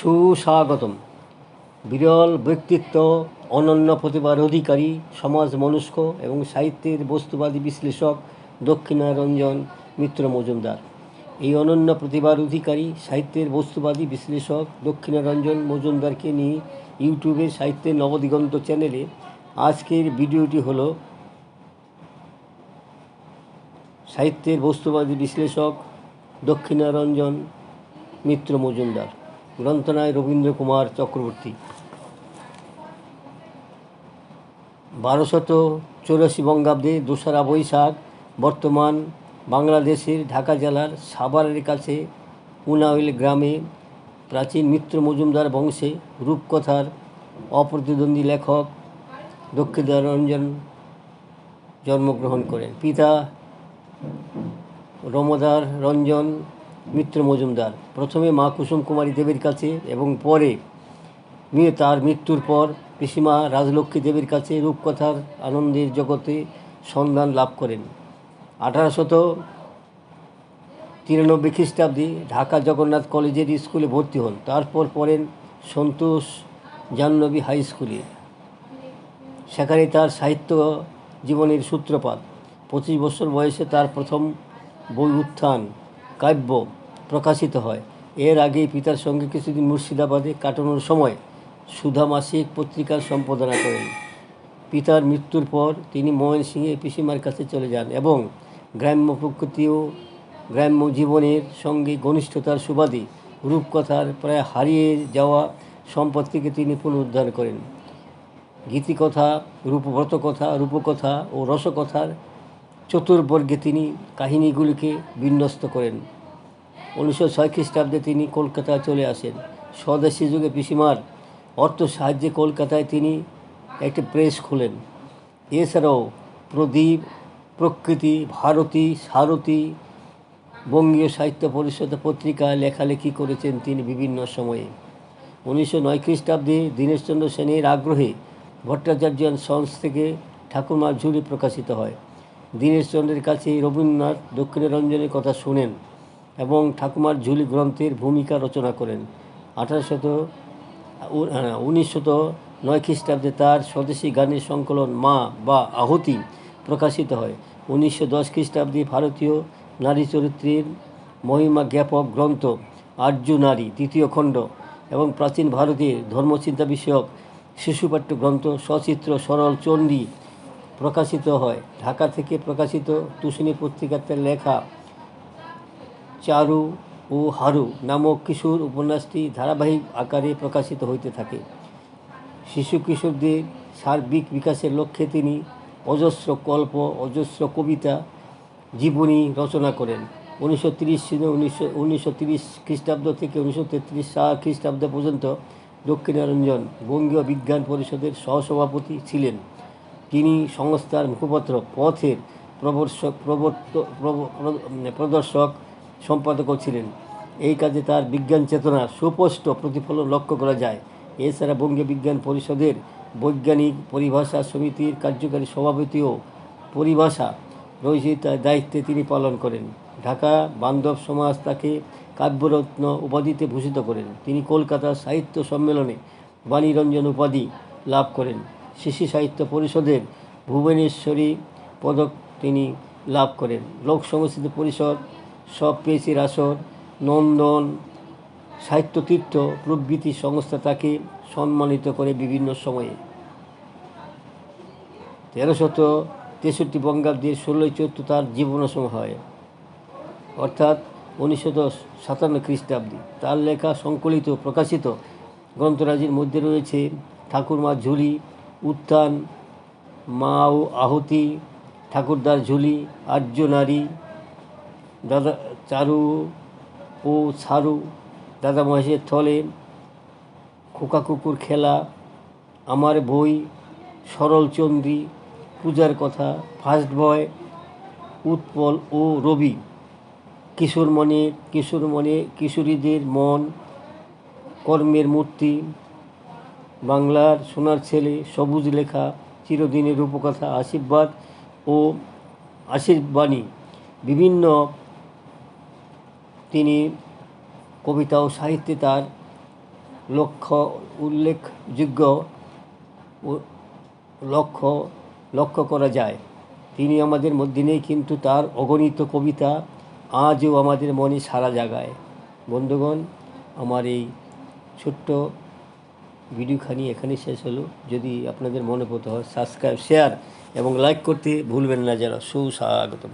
সুস্বাগতম। বিরল ব্যক্তিত্ব, অনন্য প্রতিভার অধিকারী, সমাজ মনস্ক এবং সাহিত্যের বস্তুবাদী বিশ্লেষক দক্ষিণারঞ্জন মিত্র মজুমদার। এই অনন্য প্রতিভার অধিকারী সাহিত্যের বস্তুবাদী বিশ্লেষক দক্ষিণারঞ্জন মজুমদারকে নিয়ে ইউটিউবের সাহিত্যের নবদিগন্ত চ্যানেলে আজকের ভিডিওটি হলো সাহিত্যের বস্তুবাদী বিশ্লেষক দক্ষিণারঞ্জন মিত্র মজুমদার। গ্রন্থনায় রবীন্দ্র কুমার চক্রবর্তী। 1284 বঙ্গাব্দে 2রা বৈশাখ বর্তমান বাংলাদেশের ঢাকা জেলার সাভারের কাছে উনাইল গ্রামে প্রাচীন মিত্র মজুমদার বংশে রূপকথার অপ্রতিদ্বন্দ্বী লেখক দক্ষিণারঞ্জন জন্মগ্রহণ করেন। পিতা রমদার রঞ্জন মিত্র মজুমদার প্রথমে মা কুসুম কুমারী দেবীর কাছে এবং পরে তার মৃত্যুর পর পিসিমা রাজলক্ষ্মী দেবীর কাছে রূপকথার আনন্দের জগতে সন্ধান লাভ করেন। 1893 খ্রিস্টাব্দে ঢাকা জগন্নাথ কলেজের স্কুলে ভর্তি হন। তারপর পড়েন সন্তোষ জাহ্নবী হাই স্কুলে। সেখানে তার সাহিত্য জীবনের সূত্রপাত। 25 বছর বয়সে তার প্রথম বই উত্থান কাব্য প্রকাশিত হয়। এর আগে পিতার সঙ্গে কিছুদিন মুর্শিদাবাদে কাটানোর সময় সুধা মাসিক পত্রিকার সম্পাদনা করেন। পিতার মৃত্যুর পর তিনি ময়মনসিংহে পিসিমার কাছে চলে যান এবং গ্রাম্য প্রকৃতি ও গ্রাম্য জীবনের সঙ্গে ঘনিষ্ঠতার সুবাদে রূপকথার প্রায় হারিয়ে যাওয়া সম্পত্তিকে তিনি পুনরুদ্ধার করেন। গীতিকথা, রূপব্রতকথা, রূপকথা ও রসকথার চতুর্বর্গে তিনি কাহিনীগুলিকে বিন্যস্ত করেন। 1906 খ্রিস্টাব্দে তিনি কলকাতায় চলে আসেন। স্বদেশী যুগে পিসিমার অর্থ সাহায্যে কলকাতায় তিনি একটি প্রেস খোলেন। এছাড়াও প্রদীপ, প্রকৃতি, ভারতী, সারথী, বঙ্গীয় সাহিত্য পরিষদ পত্রিকায় লেখালেখি করেছেন তিনি বিভিন্ন সময়ে। 1909 খ্রিস্টাব্দে দীনেশচন্দ্র সেনের আগ্রহে ভট্টাচার্য সন্স থেকে ঠাকুরমার ঝুলি প্রকাশিত হয়। দীনেশচন্দ্রের কাছে রবীন্দ্রনাথ দক্ষিণারঞ্জনের কথা শোনেন এবং ঠাকুমার ঝুলি গ্রন্থের ভূমিকা রচনা করেন। 1909 খ্রিস্টাব্দে তার স্বদেশী গানের সংকলন মা বা আহুতি প্রকাশিত হয়। 1910 খ্রিস্টাব্দে ভারতীয় নারী চরিত্রের মহিমা জ্ঞাপক গ্রন্থ আর্য নারী দ্বিতীয় খণ্ড এবং প্রাচীন ভারতের ধর্মচিন্তা বিষয়ক শিশুপাঠ্য গ্রন্থ সচিত্র সরল চণ্ডী প্রকাশিত হয়। ঢাকা থেকে প্রকাশিত তুষিনী পত্রিকাতে লেখা চারু ও হারু নামক কিশোর উপন্যাসটি ধারাবাহিক আকারে প্রকাশিত হইতে থাকে। শিশু কিশোরদের সার্বিক বিকাশের লক্ষ্যে তিনি অজস্র গল্প, অজস্র কবিতা, জীবনী রচনা করেন। 1930 খ্রিস্টাব্দ থেকে 1933 খ্রিস্টাব্দ পর্যন্ত দক্ষিণারঞ্জন বঙ্গীয় বিজ্ঞান পরিষদের সহসভাপতি ছিলেন। তিনি সংস্থার মুখপত্র পথের প্রদর্শক সম্পাদকও ছিলেন। এই কাজে তার বিজ্ঞান চেতনার সুস্পষ্ট প্রতিফলন লক্ষ্য করা যায়। এছাড়া বঙ্গীয় বিজ্ঞান পরিষদের বৈজ্ঞানিক পরিভাষা সমিতির কার্যকারী সভাপতি ও পরিভাষা রচয়িতার দায়িত্বে তিনি পালন করেন। ঢাকা বান্ধব সমাজ তাকে কাব্যরত্ন উপাধিতে ভূষিত করেন। তিনি কলকাতা সাহিত্য সম্মেলনে বাণীরঞ্জন উপাধি লাভ করেন। শিশু সাহিত্য পরিষদের ভুবনেশ্বরী পদক তিনি লাভ করেন। লোক সংস্কৃতি পরিষদ, সব পেয়েছির আসর, নন্দন, সাহিত্যতীর্থ প্রভৃতি সংস্থা তাকে সম্মানিত করে বিভিন্ন সময়ে। 1363 বঙ্গাব্দে 16 চৈত্র তার জীবনাশ্রম হয়, অর্থাৎ 1957 খ্রিস্টাব্দে। তার লেখা সংকলিত প্রকাশিত গ্রন্থরাজির মধ্যে রয়েছে ঠাকুরমার ঝুলি, উত্থান, মা ও আহুতি, ঠাকুরদার ঝুলি, আর্য নারী, দাদা চারু ও ছাড়ু, দাদা মহেশের থলে, খোকা কুকুর খেলা, আমার বই, সরল চন্দ্রী, পূজার কথা, ফার্স্ট বয়, উৎপল ও রবি, কিশোরীদের মন, কর্মের মূর্তি, বাংলার সোনার ছেলে, সবুজ লেখা, চিরদিনের রূপকথা, আশীর্বাদ ও আশীর্বাণী, বিভিন্ন তিনি কবিতা ও সাহিত্যে তার উল্লেখযোগ্য উ- লক্ষ্য লক্ষ্য করা যায়। তিনি আমাদের মধ্যে নেই, কিন্তু তার অগণিত কবিতা আজও আমাদের মনে সাড়া জাগায়। বন্ধুগণ, আমার এই ছোট্ট ভিডিওখানি এখানেই শেষ হলো। যদি আপনাদের মনে পড়তে হয় সাবস্ক্রাইব, শেয়ার এবং লাইক করতে ভুলবেন না যেন। সুস্বাগতম।